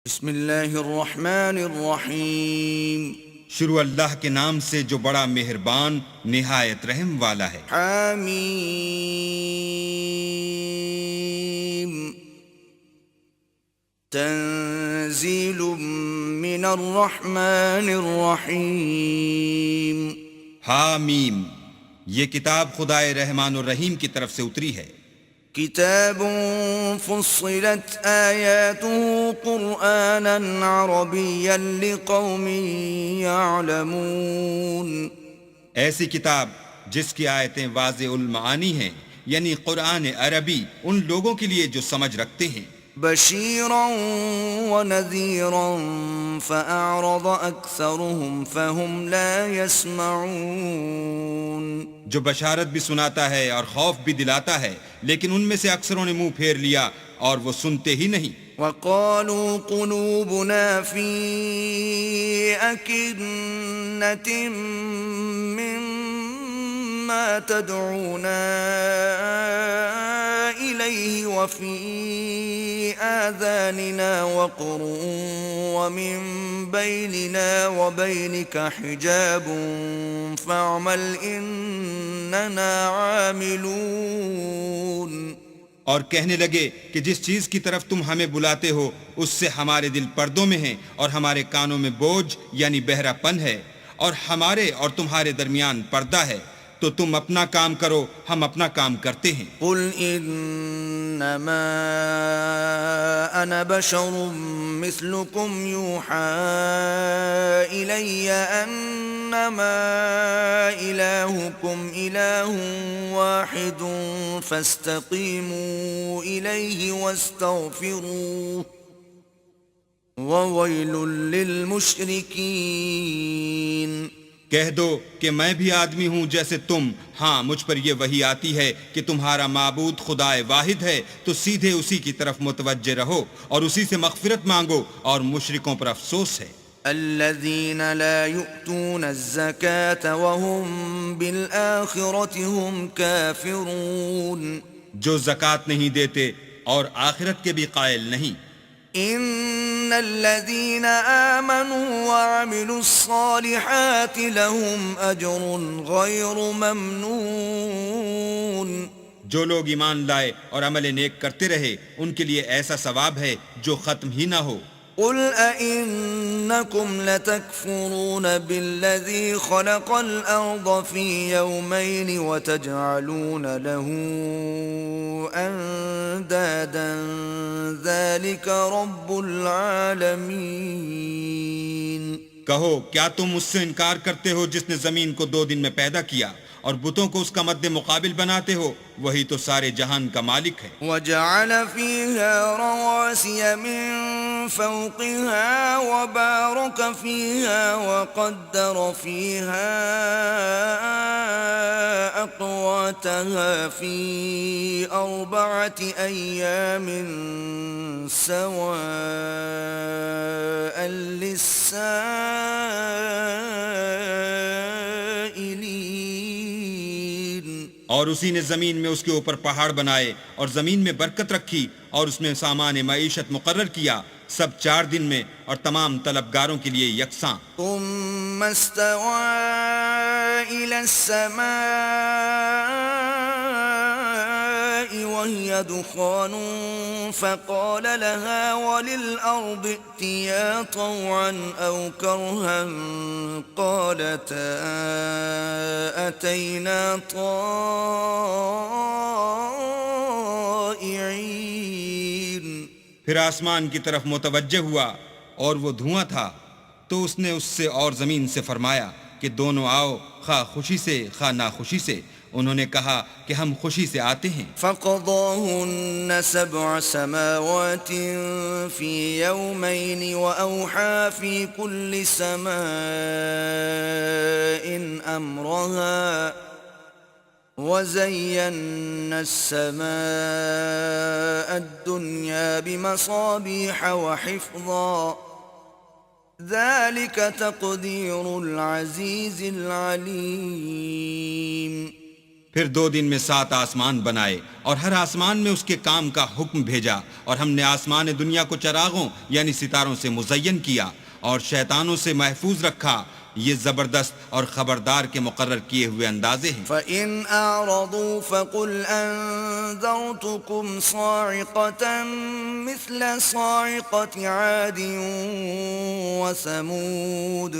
بسم اللہ الرحمن الرحیم شروع اللہ کے نام سے جو بڑا مہربان نہایت رحم والا ہے۔ حامیم تنزیل من الرحمن الرحیم حامیم، یہ کتاب خدائے رحمان الرحیم کی طرف سے اتری ہے۔ کتاب فصلت آیاته قرآنا عربیا لقوم یعلمون، ایسی کتاب جس کی آیتیں واضح المعانی ہیں، یعنی قرآن عربی ان لوگوں کے لیے جو سمجھ رکھتے ہیں۔ بشیرا ونذیرا فأعرض اکثرهم فهم لا يسمعون، جو بشارت بھی سناتا ہے اور خوف بھی دلاتا ہے، لیکن ان میں سے اکثروں نے منہ پھیر لیا اور وہ سنتے ہی نہیں۔ وقالوا قلوبنا في أكنة مما تدعونا إليه وفي آذاننا وقر ومن بيننا وبينك حجاب فاعمل إننا عاملون، اور کہنے لگے کہ جس چیز کی طرف تم ہمیں بلاتے ہو اس سے ہمارے دل پردوں میں ہیں اور ہمارے کانوں میں بوجھ یعنی بہرا پن ہے، اور ہمارے اور تمہارے درمیان پردہ ہے، تو تم اپنا کام کرو، ہم اپنا کام کرتے ہیں۔ قل انما انا بشر مثلكم يوحى الي انما الهكم اله واحد فاستقيموا اليه واستغفروه وويل للمشركين۔ کہہ دو کہ میں بھی آدمی ہوں جیسے تم، ہاں مجھ پر یہ وحی آتی ہے کہ تمہارا معبود خدائے واحد ہے، تو سیدھے اسی کی طرف متوجہ رہو اور اسی سے مغفرت مانگو، اور مشرکوں پر افسوس ہے۔ الذين لا يؤتون الزكاة وهم بالآخرة هم كافرون، جو زکوٰۃ نہیں دیتے اور آخرت کے بھی قائل نہیں۔ ان الذين آمنوا وعملوا الصالحات لهم اجر غير ممنون، جو لوگ ایمان لائے اور عمل نیک کرتے رہے ان کے لیے ایسا ثواب ہے جو ختم ہی نہ ہو۔ قل أئنكم لتكفرون بالذي خلق الأرض في يومين وتجعلون له أندادا ذلك رب العالمين۔ کہو کیا تم اس سے انکار کرتے ہو جس نے زمین کو 2 دن میں پیدا کیا اور بتوں کو اس کا مد مقابل بناتے ہو؟ وہی تو سارے جہان کا مالک ہے۔ وجعل فيها رواسي من فوقها وبارك فيها وقدر فيها أقواتها في 4 أيام سواء للسائلين، اور اسی نے زمین میں اس کے اوپر پہاڑ بنائے اور زمین میں برکت رکھی اور اس میں سامان معیشت مقرر کیا، سب 4 دن میں اور تمام طلبگاروں کے لیے یکساں۔ ثم استوى إلى السماء وهي دخان فقال لها وللأرض ائتيا طوعا أو كرها قالتا أتينا طائعين۔ پھر آسمان کی طرف متوجہ ہوا اور وہ دھواں تھا، تو اس نے اس سے اور زمین سے فرمایا کہ دونوں آؤ، خواہ خوشی سے خواہ ناخوشی سے۔ انہوں نے کہا کہ ہم خوشی سے آتے ہیں۔ فقضاهن 7 سماوات في يومين وأوحى في كل سماء أمرها وزينا السماء الدنيا بمصابيح وحفظا ذلك تقدير العزيز العليم۔ پھر 2 دن میں 7 آسمان بنائے اور ہر آسمان میں اس کے کام کا حکم بھیجا، اور ہم نے آسمان دنیا کو چراغوں یعنی ستاروں سے مزین کیا اور شیطانوں سے محفوظ رکھا۔ یہ زبردست اور خبردار کے مقرر کیے ہوئے اندازے ہیں۔ فَإِنْ أَعْرَضُوا فَقُلْ أَنذَرْتُكُمْ صَاعِقَةً مِثْلَ صَاعِقَةِ عَادٍ وَثَمُودَ۔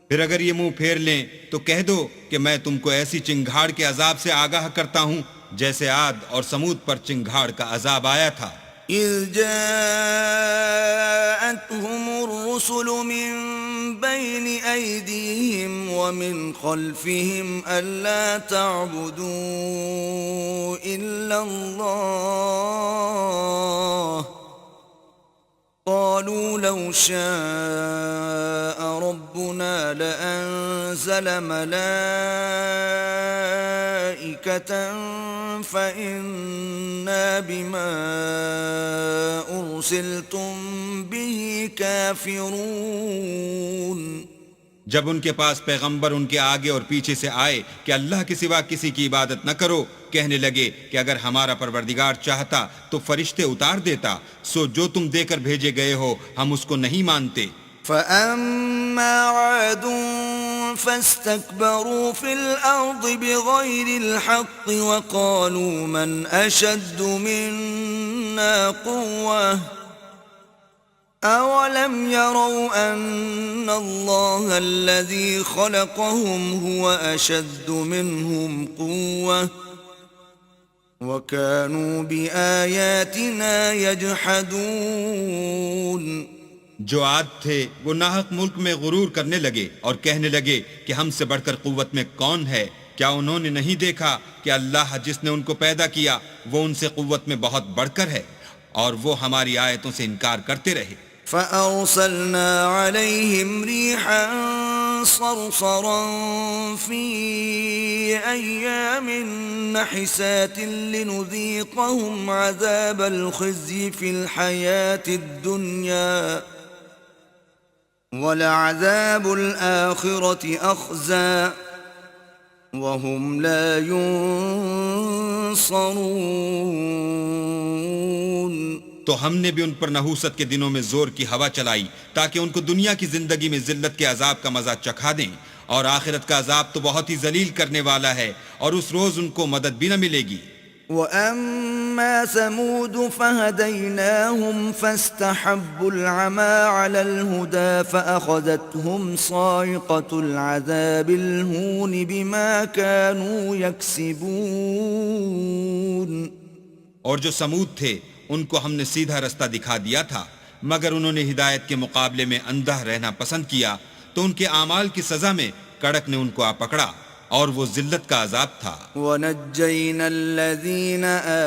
پھر اگر یہ منہ پھیر لیں تو کہہ دو کہ میں تم کو ایسی چنگھاڑ کے عذاب سے آگاہ کرتا ہوں جیسے عاد اور سمود پر چنگھاڑ کا عذاب آیا تھا۔ إِذْ جَاءَتْهُمُ الرُّسُلُ مِنْ بَيْنِ أَيْدِيهِمْ وَمِنْ خَلْفِهِمْ أَلَّا تَعْبُدُوا إِلَّا اللَّهَ قَالُوا لَوْ شَاءَ رَبُّنَا لَأَنزَلَ مَلَائِكَةً فَإِنَّا بِمَا أُرْسِلْتُمْ بِهِ كَافِرُونَ۔ جب ان کے پاس پیغمبر ان کے آگے اور پیچھے سے آئے کہ اللہ کے سوا کسی کی عبادت نہ کرو، کہنے لگے کہ اگر ہمارا پروردگار چاہتا تو فرشتے اتار دیتا، سو جو تم دے کر بھیجے گئے ہو ہم اس کو نہیں مانتے۔ فَأَمَّا عَادٌ فَاسْتَكْبَرُوا فِي الْأَرْضِ بِغَيْرِ الْحَقِّ وَقَالُوا مَنْ أَشَدُّ مِنَّا قُوَّةً أَوَلَمْ يَرَوْا أَنَّ اللَّهَ الَّذِي خَلَقَهُمْ هُوَ أَشَدُّ مِنْهُمْ قُوَّةً وَكَانُوا بِآيَاتِنَا يَجْحَدُونَ۔ جو عاد تھے وہ ناحق ملک میں غرور کرنے لگے اور کہنے لگے کہ ہم سے بڑھ کر قوت میں کون ہے؟ کیا انہوں نے نہیں دیکھا کہ اللہ جس نے ان کو پیدا کیا وہ ان سے قوت میں بہت بڑھ کر ہے، اور وہ ہماری آیتوں سے انکار کرتے رہے۔ فَأَرْسَلْنَا عَلَيْهِمْ رِيحًا صَرْصَرًا فِي أَيَّامٍ نَحِسَاتٍ لِنُذِيقَهُمْ عَذَابَ الْخِزْيِ فِي الْحَيَاةِ الدُّنْيَا وَلَعَذَابُ الْآخِرَةِ أَخْزَىٰ وَهُمْ لَا يُنصَرُونَ۔ تو ہم نے بھی ان پر نحوست کے دنوں میں زور کی ہوا چلائی تاکہ ان کو دنیا کی زندگی میں ذلت کے عذاب کا مزہ چکھا دیں، اور آخرت کا عذاب تو بہت ہی ذلیل کرنے والا ہے، اور اس روز ان کو مدد بھی نہ ملے گی۔ وَأَمَّا ثَمُودُ فَهَدَيْنَاهُمْ فَاسْتَحَبُّوا الْعَمَى عَلَى الْهُدَى فَأَخَذَتْهُمْ صَاعِقَةُ الْعَذَابِ الْهُونِ بِمَا كَانُوا يَكْسِبُونَ۔ اور جو سمود تھے ان کو ہم نے سیدھا رستہ دکھا دیا تھا، مگر انہوں نے ہدایت کے مقابلے میں اندھا رہنا پسند کیا، تو ان کے اعمال کی سزا میں کڑک نے ان کو آ پکڑا، اور وہ ذلت کا عذاب تھا۔ وَنَجَّيْنَا الَّذِينَ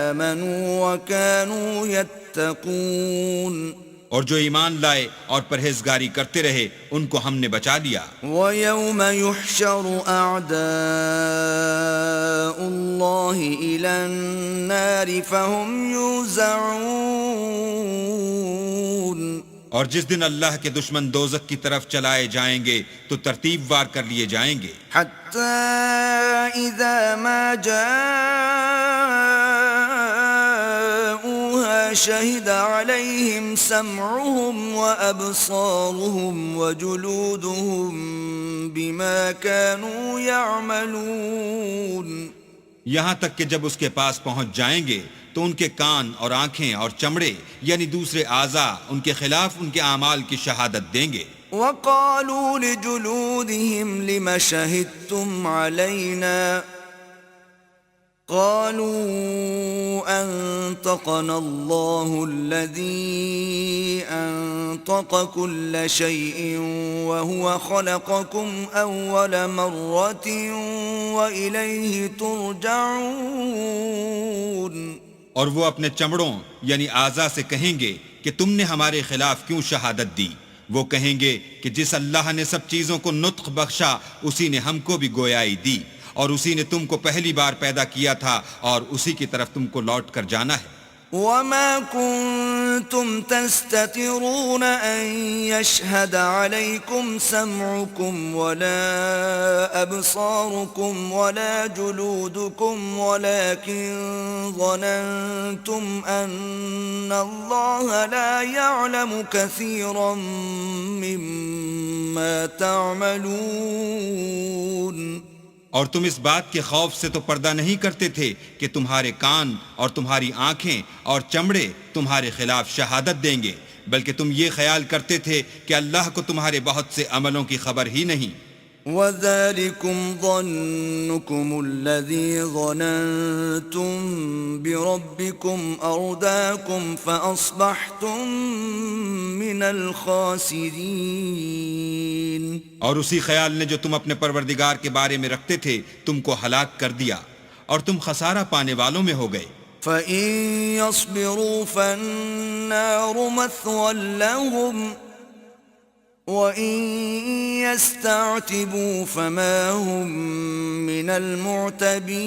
آمَنُوا وَكَانُوا يَتَّقُونَ۔ اور جو ایمان لائے اور پرہیزگاری کرتے رہے ان کو ہم نے بچا لیا۔ وَيَوْمَ يُحْشَرُ أَعْدَاءُ اللَّهِ إِلَى النَّارِ فَهُمْ يُوزَعُونَ۔ اور جس دن اللہ کے دشمن دوزخ کی طرف چلائے جائیں گے تو ترتیب وار کر لیے جائیں گے، حَتَّى إِذَا مَا جَاءُوهَا شَهِدَ عَلَيْهِمْ سَمْعُهُمْ وَأَبْصَارُهُمْ وَجُلُودُهُمْ بِمَا كَانُوا يَعْمَلُونَ۔ یہاں تک کہ جب اس کے پاس پہنچ جائیں گے تو ان کے کان اور آنکھیں اور چمڑے یعنی دوسرے اعضاء ان کے خلاف ان کے اعمال کی شہادت دیں گے۔ وَقَالُوا لِجُلُودِهِمْ لِمَ شَهِدتُّمْ عَلَيْنَا قَالُوا أَنطَقَنَا اللَّهُ الَّذِي أَنطَقَ كُلَّ شَيْءٍ وَهُوَ خَلَقَكُمْ أَوَّلَ مَرَّةٍ وَإِلَيْهِ تُرْجَعُونَ۔ اور وہ اپنے چمڑوں یعنی اعضاء سے کہیں گے کہ تم نے ہمارے خلاف کیوں شہادت دی؟ وہ کہیں گے کہ جس اللہ نے سب چیزوں کو نطق بخشا اسی نے ہم کو بھی گویائی دی، اور اسی نے تم کو پہلی بار پیدا کیا تھا، اور اسی کی طرف تم کو لوٹ کر جانا ہے۔ وما كنتم تستترون أن يشهد عليكم سمعكم ولا أبصاركم ولا جلودكم ولكن ظننتم أن الله لا يعلم كثيرا مما تعملون. اور تم اس بات کے خوف سے تو پردہ نہیں کرتے تھے کہ تمہارے کان اور تمہاری آنکھیں اور چمڑے تمہارے خلاف شہادت دیں گے، بلکہ تم یہ خیال کرتے تھے کہ اللہ کو تمہارے بہت سے عملوں کی خبر ہی نہیں. وَذَلِكُمْ ظَنُّكُمُ الَّذِي ظَنَنْتُمْ بِرَبِّكُمْ أَرْدَاكُمْ فَأَصْبَحْتُمْ مِنَ الْخَاسِرِينَ. اور اسی خیال نے جو تم اپنے پروردگار کے بارے میں رکھتے تھے تم کو ہلاک کر دیا اور تم خسارہ پانے والوں میں ہو گئے. فَإِن يَصْبِرُوا فَالنَّارُ مَثْوًى لَهُمْ وَإِن يَسْتَعْتِبُوا فَمَا هُمْ مِنَ الْمُعْتَبِينَ.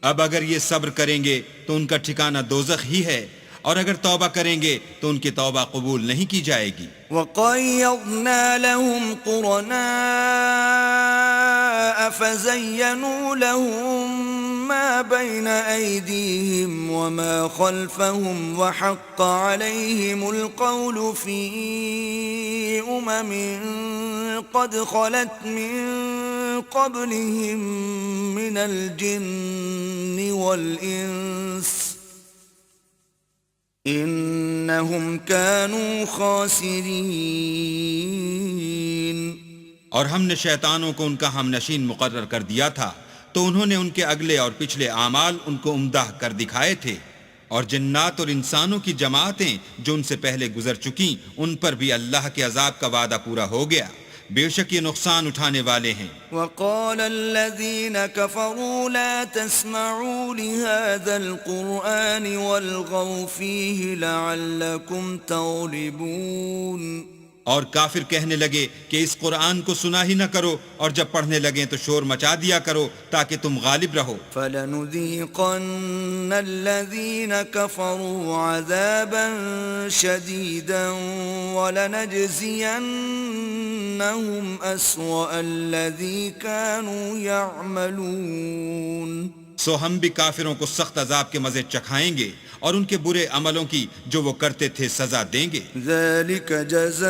اب اگر یہ صبر کریں گے تو ان کا ٹھکانہ دوزخ ہی ہے، اور اگر توبہ کریں گے تو ان کی توبہ قبول نہیں کی جائے گی. وَقَيَّضْنَا لَهُمْ قُرَنَاءَ فَزَيَّنُوا لَهُم مَّا بَيْنَ أَيْدِيهِمْ وَمَا خَلْفَهُمْ وَحَقَّ عَلَيْهِمُ الْقَوْلُ فِي أُمَمٍ قَدْ خَلَتْ مِن قَبْلِهِم مِّنَ الْجِنِّ وَالْإِنسِ انہم کانوا خاسرین. اور ہم نے شیطانوں کو ان کا ہم نشین مقرر کر دیا تھا تو انہوں نے ان کے اگلے اور پچھلے اعمال ان کو عمدہ کر دکھائے تھے، اور جنات اور انسانوں کی جماعتیں جو ان سے پہلے گزر چکیں ان پر بھی اللہ کے عذاب کا وعدہ پورا ہو گیا، بے شک یہ نقصان اٹھانے والے ہیں. وقال الذين كفروا لا تسمعوا لهذا القرآن والغوا فيه لعلكم تغلبون. اور کافر کہنے لگے کہ اس قرآن کو سنا ہی نہ کرو، اور جب پڑھنے لگیں تو شور مچا دیا کرو تاکہ تم غالب رہو. فَلَنُذِيقَنَّ الَّذِينَ كَفَرُوا عَذَابًا شَدِيدًا وَلَنَجْزِيَنَّهُمْ أَسْوَأَ الَّذِي كَانُوا يَعْمَلُونَ. سو ہم بھی کافروں کو سخت عذاب کے مزے چکھائیں گے اور ان کے برے عملوں کی جو وہ کرتے تھے سزا دیں گے. ذَلِكَ جَزَاءُ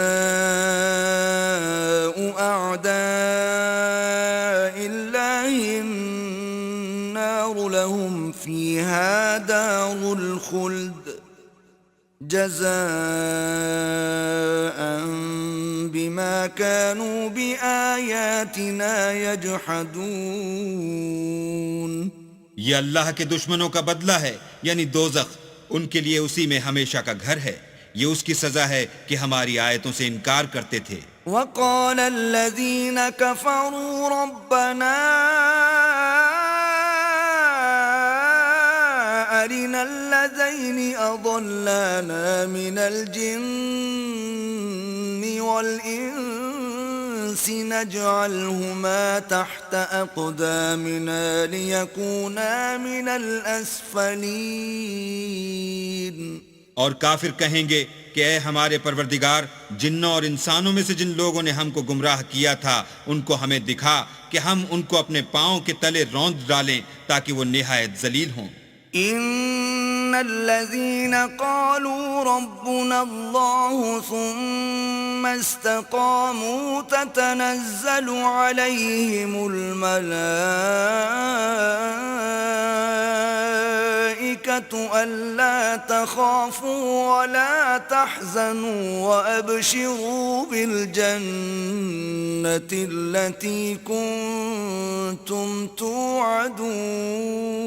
أَعْدَاءِ اللَّهِ النَّارُ لَهُمْ فِيهَا دَارُ الْخُلْدِ جَزَاءً بِمَا كَانُوا بِآيَاتِنَا يَجْحَدُونَ. یہ اللہ کے دشمنوں کا بدلہ ہے، یعنی دوزخ، ان کے لیے اسی میں ہمیشہ کا گھر ہے. یہ اس کی سزا ہے کہ ہماری آیتوں سے انکار کرتے تھے. وقال الذين كفروا ربنا أرنا الذين أضلانا من الجن والإنس نجعلهما تحت أقدامنا ليكونا من الأسفلين. اور کافر کہیں گے کہ اے ہمارے پروردگار، جنوں اور انسانوں میں سے جن لوگوں نے ہم کو گمراہ کیا تھا ان کو ہمیں دکھا کہ ہم ان کو اپنے پاؤں کے تلے روند ڈالیں تاکہ وہ نہایت ذلیل ہوں. ان الذين قالوا ربنا الله ثم استقاموا تتنزل عليهم الملائكة ألا تخافوا ولا تحزنوا وأبشروا بالجنة التي كنتم توعدون.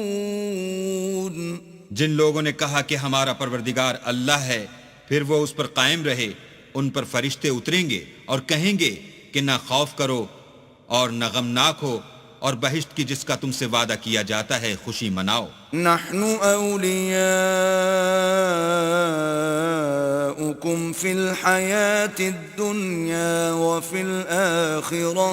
جن لوگوں نے کہا کہ ہمارا پروردگار اللہ ہے، پھر وہ اس پر قائم رہے، ان پر فرشتے اتریں گے اور کہیں گے کہ نہ خوف کرو اور نہ غمناک ہو، اور بہشت کی جس کا تم سے وعدہ کیا جاتا ہے خوشی مناؤ. نحن اولیاؤکم فی الحیاة الدنیا وفی الآخرة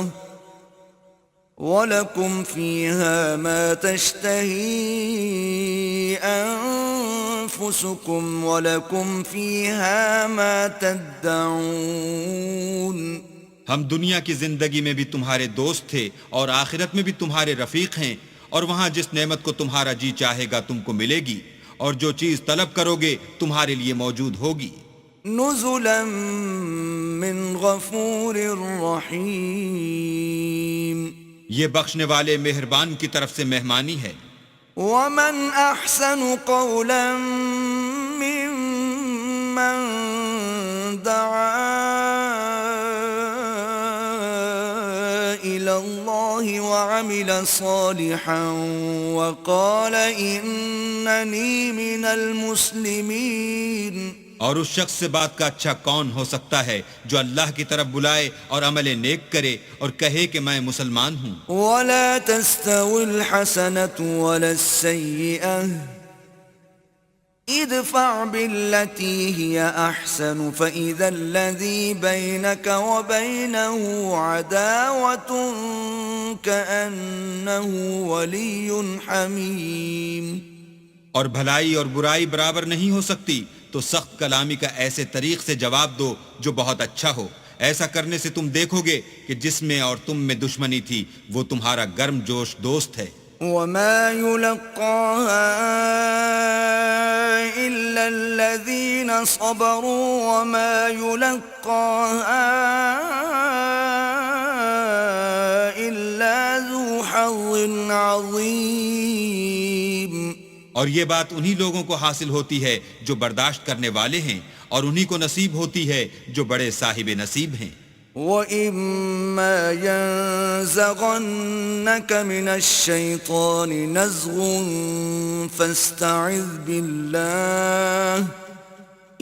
وَلَكُمْ فِيهَا مَا تَشْتَهِي أنفسكم ولكم فيها ما تدعون ہم دنیا کی زندگی میں بھی تمہارے دوست تھے اور آخرت میں بھی تمہارے رفیق ہیں، اور وہاں جس نعمت کو تمہارا جی چاہے گا تم کو ملے گی، اور جو چیز طلب کرو گے تمہارے لیے موجود ہوگی۔ نزلا من غفور رحیم، یہ بخشنے والے مہربان کی طرف سے مہمانی ہے۔ ومن احسن قولا ممن دعا الى الله وعمل صالحا وقال انني من المسلمين، اور اس شخص سے بات کا اچھا کون ہو سکتا ہے جو اللہ کی طرف بلائے اور عمل نیک کرے اور کہے کہ میں مسلمان ہوں۔ ولا تستوي الحسنة ولا السيئة ادفع بالتي هي أحسن فإذا الذي بينك وبينه عداوة كأنه ولي حميم۔ اور بھلائی اور برائی برابر نہیں ہو سکتی، تو سخت کلامی کا ایسے طریق سے جواب دو جو بہت اچھا ہو۔ ایسا کرنے سے تم دیکھو گے کہ جس میں اور تم میں دشمنی تھی وہ تمہارا گرم جوش دوست ہے۔ وما يلقاها إلا الذين صبروا وما يلقاها إلا ذو حظ عظيم۔ اور یہ بات انہی لوگوں کو حاصل ہوتی ہے جو برداشت کرنے والے ہیں، اور انہی کو نصیب ہوتی ہے جو بڑے صاحب نصیب ہیں۔ وَإِمَّا يَنزَغَنَّكَ مِنَ الشَّيْطَانِ نَزْغٌ فَاسْتَعِذْ بِاللَّهِ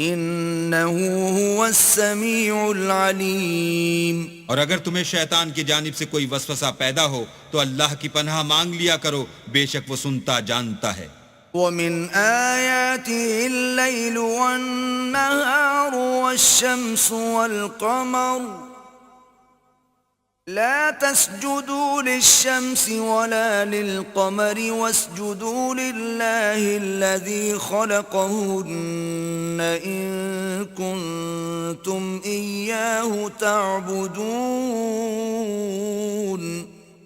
إِنَّهُ هُوَ السَّمِيعُ الْعَلِيمُ۔ اور اگر تمہیں شیطان کی جانب سے کوئی وسوسہ پیدا ہو تو اللہ کی پناہ مانگ لیا کرو، بے شک وہ سنتا جانتا ہے۔ وَمِنْ آيَاتِهِ اللَّيْلُ وَالنَّهَارُ وَالشَّمْسُ وَالْقَمَرُ لا تسجدوا للشمس ولا للقمر واسجدوا لله الذي خلقهن إن كنتم إياه تعبدون۔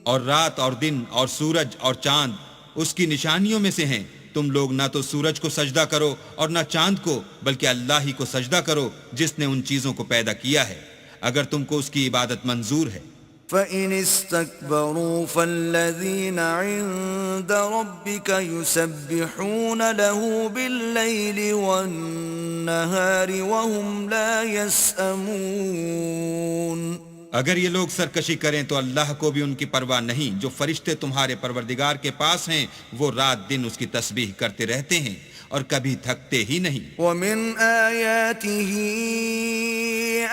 اور رات اور دن اور سورج اور چاند اس کی نشانیوں میں سے ہیں، تم لوگ نہ تو سورج کو سجدہ کرو اور نہ چاند کو، بلکہ اللہ ہی کو سجدہ کرو جس نے ان چیزوں کو پیدا کیا ہے، اگر تم کو اس کی عبادت منظور ہے۔ فَإِنِ اسْتَكْبَرُوا فَالَّذِينَ عِندَ رَبِّكَ يُسَبِّحُونَ لَهُ بِاللَّيْلِ وَالنَّهَارِ وَهُمْ لَا يَسْأَمُونَ۔ اگر یہ لوگ سرکشی کریں تو اللہ کو بھی ان کی پرواہ نہیں، جو فرشتے تمہارے پروردگار کے پاس ہیں وہ رات دن اس کی تسبیح کرتے رہتے ہیں اور کبھی تھکتے ہی نہیں۔ وَمِنْ آيَاتِهِ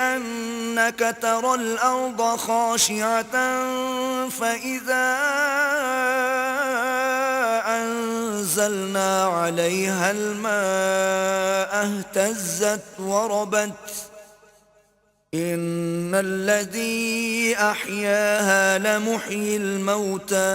أَنَّكَ تَرَى الْأَرْضَ خَاشِعَةً فَإِذَا أَنزَلْنَا عَلَيْهَا الْمَاءَ اهْتَزَّتْ وَرَبَتْ إِنَّ الَّذِي أَحْيَاهَا لَمُحْيِي الْمَوْتَى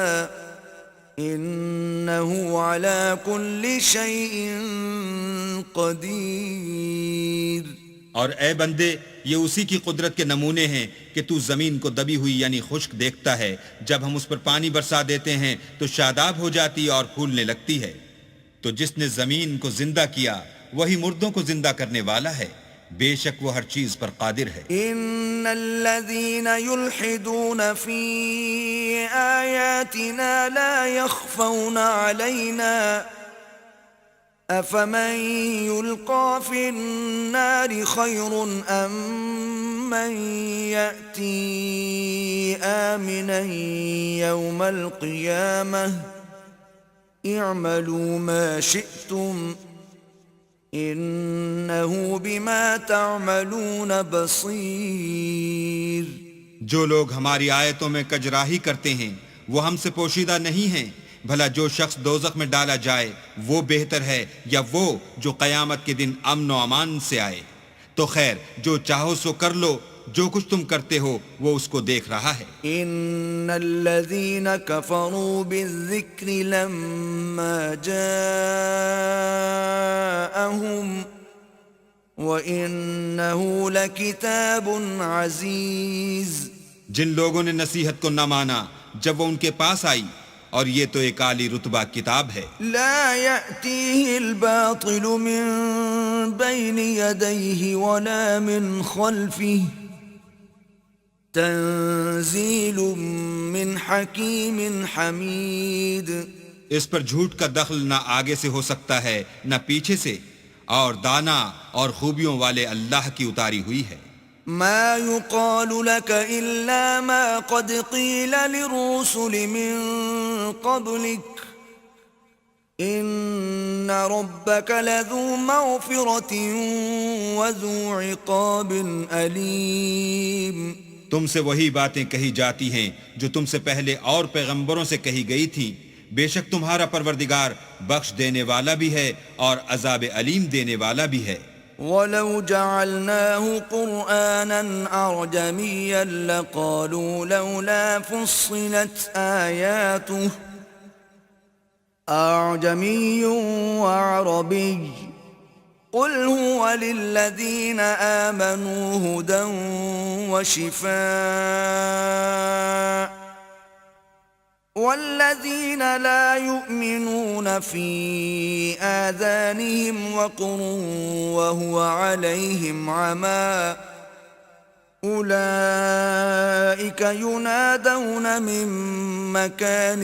إِنَّهُ عَلَى كُلِّ شَيْءٍ قَدِيرٌ۔ اور اے بندے، یہ اسی کی قدرت کے نمونے ہیں کہ تو زمین کو دبی ہوئی یعنی خشک دیکھتا ہے، جب ہم اس پر پانی برسا دیتے ہیں تو شاداب ہو جاتی اور پھولنے لگتی ہے۔ تو جس نے زمین کو زندہ کیا وہی مردوں کو زندہ کرنے والا ہے، بے شک وہ ہر چیز پر قادر ہے۔ ان الذين يلحدون في آياتنا لا يخفون علينا افمن يلقى في النار خير ام من يأتي آمنا يوم القيامة اعملوا ما شئتم انہو بما تعملون بصیر۔ جو لوگ ہماری آیتوں میں کجراہی کرتے ہیں وہ ہم سے پوشیدہ نہیں ہیں، بھلا جو شخص دوزخ میں ڈالا جائے وہ بہتر ہے یا وہ جو قیامت کے دن امن و امان سے آئے؟ تو خیر جو چاہو سو کر لو، جو کچھ تم کرتے ہو وہ اس کو دیکھ رہا ہے۔ ان الذين كفروا بالذكر لما جاءهم وانه لكتاب عزيز۔ جن لوگوں نے نصیحت کو نہ مانا جب وہ ان کے پاس آئی، اور یہ تو ایک عالی رتبہ کتاب ہے، لا يأتيه الباطل من بين يديه ولا من خلفه تنزيل من حكيم حميد۔ اس پر جھوٹ کا دخل نہ آگے سے ہو سکتا ہے نہ پیچھے سے، اور دانا اور خوبیوں والے اللہ کی اتاری ہوئی ہے۔ ما يقال لك إلا ما قد قيل للرسل من قبلك إن ربك لذو مغفرة وذو عقاب أليم۔ تم سے وہی باتیں کہی جاتی ہیں جو تم سے پہلے اور پیغمبروں سے کہی گئی تھیں، بے شک تمہارا پروردگار بخش دینے والا بھی ہے اور عذاب علیم دینے والا بھی ہے۔ وَلَوْ جَعَلْنَاهُ قُرْآنًا أَعْجَمِيًّا لَقَالُوا لَوْلَا فُصِّلَتْ آيَاتُهُ أَعْجَمِيٌّ وَعَرَبِيٌّ قُلْ هُوَ لِلَّذِينَ آمَنُوا هُدًى وَشِفَاءٌ والذين لا يؤمنون في آذانهم وقر وهو عليهم عمى أولئك ينادون من مكان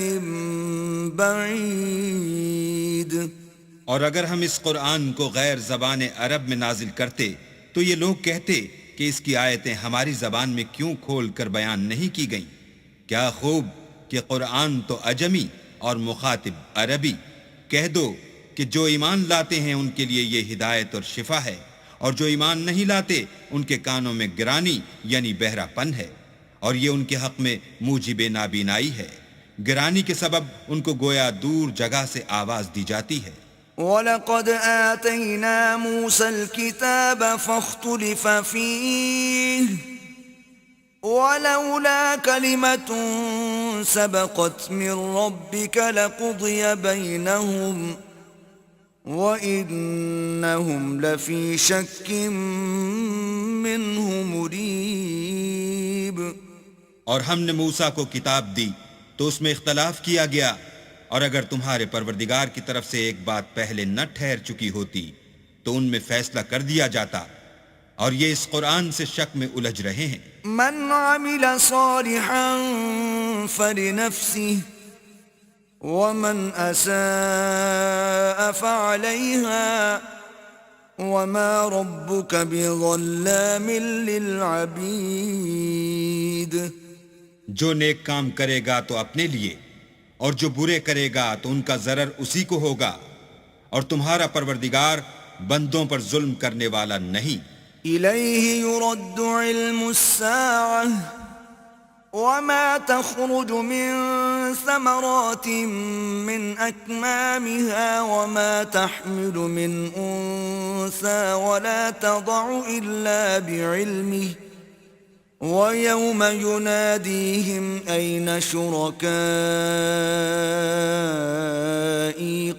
بعيد۔ اور اگر ہم اس قرآن کو غیر زبان عرب میں نازل کرتے تو یہ لوگ کہتے کہ اس کی آیتیں ہماری زبان میں کیوں کھول کر بیان نہیں کی گئیں؟ کیا خوب کہ قرآن تو عجمی اور مخاطب عربی۔ کہہ دو کہ جو ایمان لاتے ہیں ان کے لیے یہ ہدایت اور شفا ہے، اور جو ایمان نہیں لاتے ان کے کانوں میں گرانی یعنی بہرا پن ہے، اور یہ ان کے حق میں موجب نابینائی ہے۔ گرانی کے سبب ان کو گویا دور جگہ سے آواز دی جاتی ہے۔ وَلَقَدْ آتَيْنَا مُوسَى الْكِتَابَ فَاخْتُلِفَ فِيهِ وَلَوْلَا كَلِمَةٌ سَبَقَتْ مِنْ رَبِّكَ لَقُضِيَ بَيْنَهُمْ وَإِنَّهُمْ لَفِي شَكٍّ مِّنْهُ مُرِيبٍ۔ اور ہم نے موسیٰ کو کتاب دی تو اس میں اختلاف کیا گیا، اور اگر تمہارے پروردگار کی طرف سے ایک بات پہلے نہ ٹھہر چکی ہوتی تو ان میں فیصلہ کر دیا جاتا، اور یہ اس قرآن سے شک میں الجھ رہے ہیں۔ من عمل صالحا فلنفسه ومن اساء فعليها وما ربك بظلام للعبید۔ جو نیک کام کرے گا تو اپنے لیے، اور جو برے کرے گا تو ان کا ضرر اسی کو ہوگا، اور تمہارا پروردگار بندوں پر ظلم کرنے والا نہیں۔ إليه يرد علم الساعة وما تخرج من ثمرات من أكمامها وما تحمل من أنثى ولا تضع إلا بعلمه ويوم يناديهم أين شركائي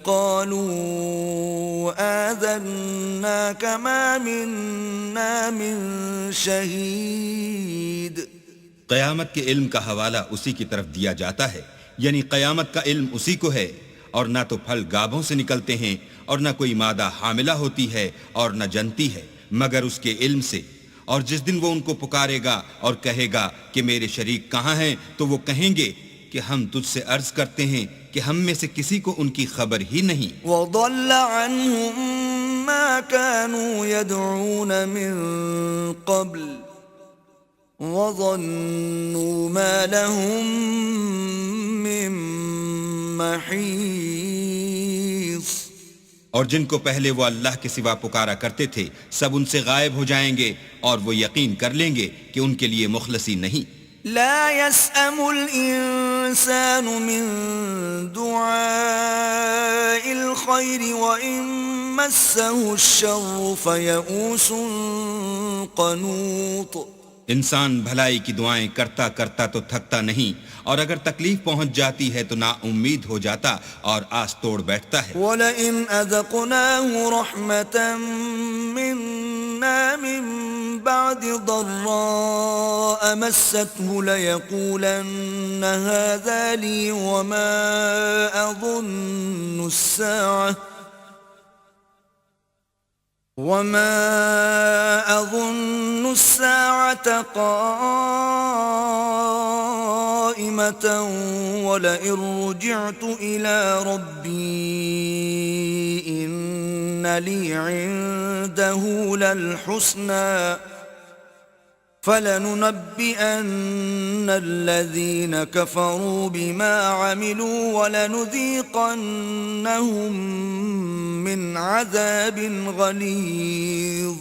قالوا آذناك ما منا من شهيد۔ قیامت کے علم کا حوالہ اسی کی طرف دیا جاتا ہے، یعنی قیامت کا علم اسی کو ہے، اور نہ تو پھل گابھوں سے نکلتے ہیں اور نہ کوئی مادہ حاملہ ہوتی ہے اور نہ جنتی ہے مگر اس کے علم سے۔ اور جس دن وہ ان کو پکارے گا اور کہے گا کہ میرے شریک کہاں ہیں، تو وہ کہیں گے کہ ہم تجھ سے عرض کرتے ہیں کہ ہم میں سے کسی کو ان کی خبر ہی نہیں۔ وَضَلَّ عَنْهُمْ مَا كَانُوا يَدْعُونَ مِن قَبْلُ وَظَنُّوا مَا لَهُم مِّن مَّحِيصٍ۔ اور جن کو پہلے وہ اللہ کے سوا پکارا کرتے تھے سب ان سے غائب ہو جائیں گے، اور وہ یقین کر لیں گے کہ ان کے لیے مخلصی نہیں۔ لا يسأم الإنسان من دعاء الخير وإن مسه الشر فيئوس قنوط۔ انسان بھلائی کی دعائیں کرتا کرتا تو تھکتا نہیں، اور اگر تکلیف پہنچ جاتی ہے تو نا امید ہو جاتا اور آس توڑ بیٹھتا ہے۔ وَلَئِنْ أَذَقْنَاهُ رَحْمَةً مِنَّا مِنْ بَعْدِ ضَرَّاءَ مَسَّتْهُ لَيَقُولَنَّ هَذَا لِي وَمَا أَظُنُّ السَّاعَةَ قَائِمَةً وَلَئِن رُجِعْتُ إِلَى رَبِّي إِنَّ لِي عِندَهُ لَلْحُسْنَى فَلَنُنَبِّئَنَّ الَّذِينَ كَفَرُوا بِمَا عَمِلُوا وَلَنُذِيقَنَّهُم مِّنْ عَذَابٍ غَلِيظٍ۔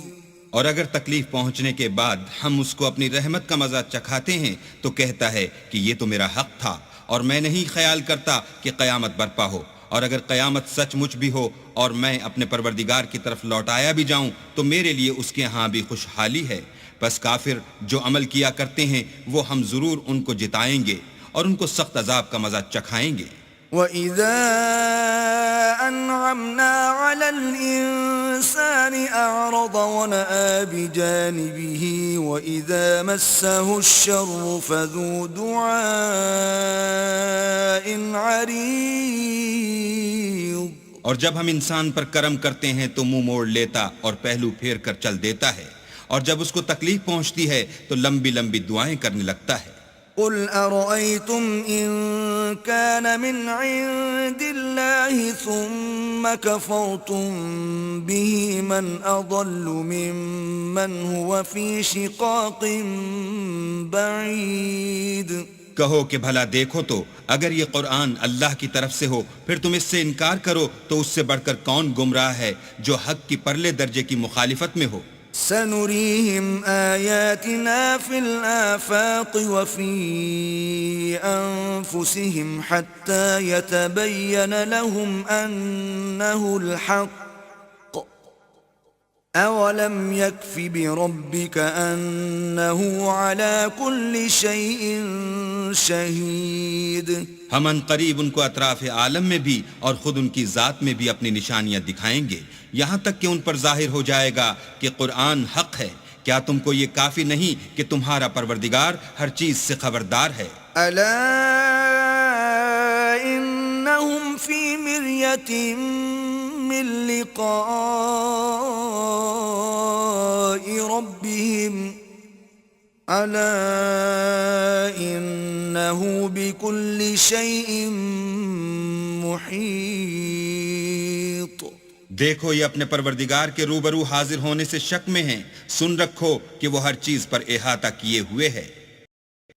اور اگر تکلیف پہنچنے کے بعد ہم اس کو اپنی رحمت کا مزہ چکھاتے ہیں تو کہتا ہے کہ یہ تو میرا حق تھا اور میں نہیں خیال کرتا کہ قیامت برپا ہو، اور اگر قیامت سچ مچ بھی ہو اور میں اپنے پروردگار کی طرف لوٹایا بھی جاؤں تو میرے لیے اس کے ہاں بھی خوشحالی ہے۔ بس کافر جو عمل کیا کرتے ہیں وہ ہم ضرور ان کو جتائیں گے اور ان کو سخت عذاب کا مزہ چکھائیں گے۔ وَإِذَا أَنْعَمْنَا عَلَى الْإِنسَانِ أَعْرَضَ وَنَأَىٰ بِجَانِبِهِ وَإِذَا مَسَّهُ الشَّرُّ فَذُو دُعَاءٍ عَرِيضٍ۔ اور جب ہم انسان پر کرم کرتے ہیں تو منہ موڑ لیتا اور پہلو پھیر کر چل دیتا ہے، اور جب اس کو تکلیف پہنچتی ہے تو لمبی لمبی دعائیں کرنے لگتا ہے۔ قُلْ أَرَأَيْتُمْ إِن كَانَ مِنْ عِندِ اللَّهِ ثُمَّ كَفَرْتُمْ بِهِ مَنْ أَضَلُّ مِمَّنْ هُوَ فِي شِقَاقٍ بَعِيدٍ۔ کہو کہ بھلا دیکھو تو اگر یہ قرآن اللہ کی طرف سے ہو پھر تم اس سے انکار کرو تو اس سے بڑھ کر کون گمراہ ہے جو حق کی پرلے درجے کی مخالفت میں ہو۔ سنريهم آياتنا في الآفاق وفي أنفسهم حتى يتبين لهم أنه الحق أولم يكف بربك أنه على كل شيء شهيد۔ ہم ان قریب ان کو اطراف عالم میں بھی اور خود ان کی ذات میں بھی اپنی نشانیاں دکھائیں گے، یہاں تک کہ ان پر ظاہر ہو جائے گا کہ قرآن حق ہے۔ کیا تم کو یہ کافی نہیں کہ تمہارا پروردگار ہر چیز سے خبردار ہے؟ ألا إنهم في مرية من لقاء ربهم ألا إنه بكل شيء محيط۔ دیکھو یہ اپنے پروردگار کے روبرو حاضر ہونے سے شک میں ہیں، سن رکھو کہ وہ ہر چیز پر احاطہ کیے ہوئے ہے۔